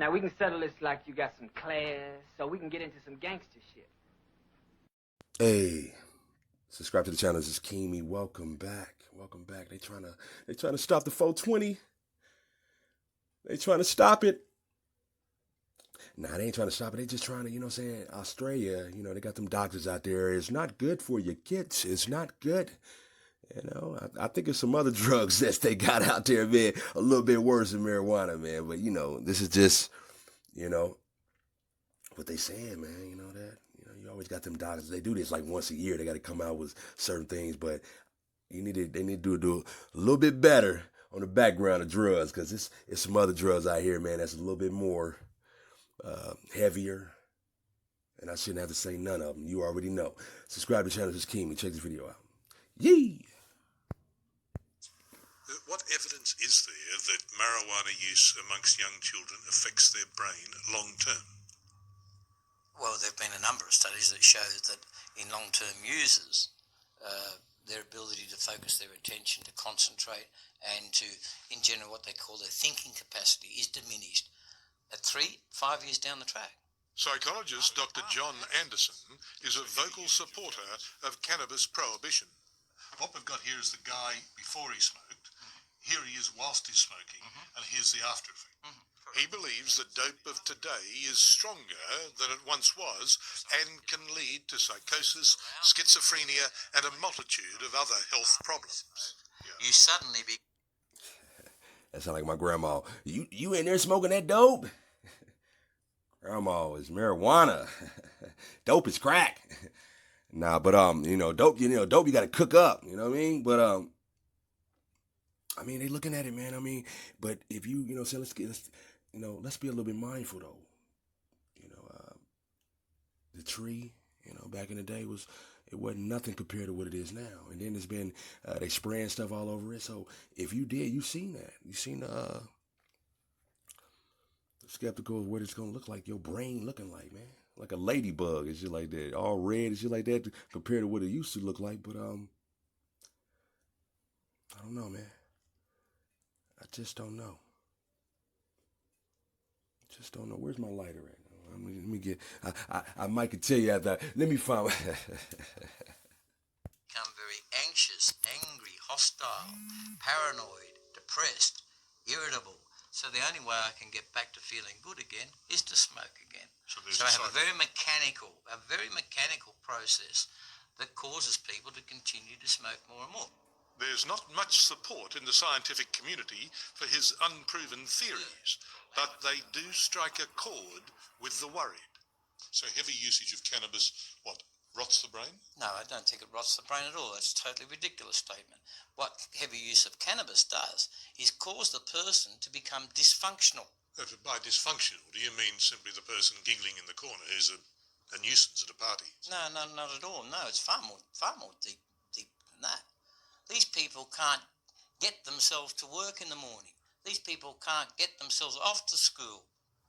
Now, we can settle this like you got some class, so we can get into some gangster shit. Hey, subscribe to the channel. This is Keemy. Welcome back. Welcome back. They trying to stop the 420. They trying to stop it. Nah, they ain't trying to stop it. They just trying to, you know what I'm saying? Australia, you know, they got them doctors out there. It's not good for your kids. It's not good. You know, I think it's some other drugs that they got out there, man, a little bit worse than marijuana, man. But, you know, this is just, you know, what they saying, man. You know that? You know, you always got them doctors. They do this like once a year. They got to come out with certain things, but they need to do a little bit better on the background of drugs, because it's some other drugs out here, man, that's a little bit more heavier. And I shouldn't have to say none of them. You already know. Subscribe to the channel. This is Keemy. Check this video out. Yee! What evidence is there that marijuana use amongst young children affects their brain long term? Well, there have been a number of studies that show that in long-term users, their ability to focus their attention, to concentrate, and to, in general, what they call their thinking capacity is diminished at 3-5 years down the track. Psychologist Dr. John Anderson is a vocal supporter of cannabis prohibition. What we've got here is the guy before he smoked. Here he is whilst he's smoking, and here's the after effect. He believes the dope of today is stronger than it once was and can lead to psychosis, schizophrenia, and a multitude of other health problems. You suddenly be... That sound like my grandma. You in there smoking that dope? Grandma is marijuana. Dope is crack. Nah, but you know, dope you gotta cook up, you know what I mean? But I mean, they looking at it, man. I mean, but if you know, say let's be a little bit mindful though. You know, the tree, you know, back in the day it wasn't nothing compared to what it is now. And then there's been they spraying stuff all over it. So if you did, you seen that. You seen skeptical of what it's gonna look like, your brain looking like, man. Like a ladybug and shit like that. All red and shit like that compared to what it used to look like. But I don't know, man. I just don't know. Just don't know. Where's my lighter at? Let me get. I might could tell you after. Let me find. Become very anxious, angry, hostile, paranoid, depressed, irritable. So the only way I can get back to feeling good again is to smoke again. So I have a very mechanical process that causes people to continue to smoke more and more. There's not much support in the scientific community for his unproven theories, but they do strike a chord with the worried. So heavy usage of cannabis, what, rots the brain? No, I don't think it rots the brain at all. That's a totally ridiculous statement. What heavy use of cannabis does is cause the person to become dysfunctional. By dysfunctional, do you mean simply the person giggling in the corner who's a nuisance at a party? No, not at all. No, it's far more deep than that. These people can't get themselves to work in the morning. These people can't get themselves off to school.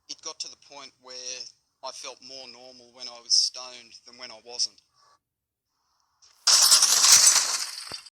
It got to the point where I felt more normal when I was stoned than when I wasn't.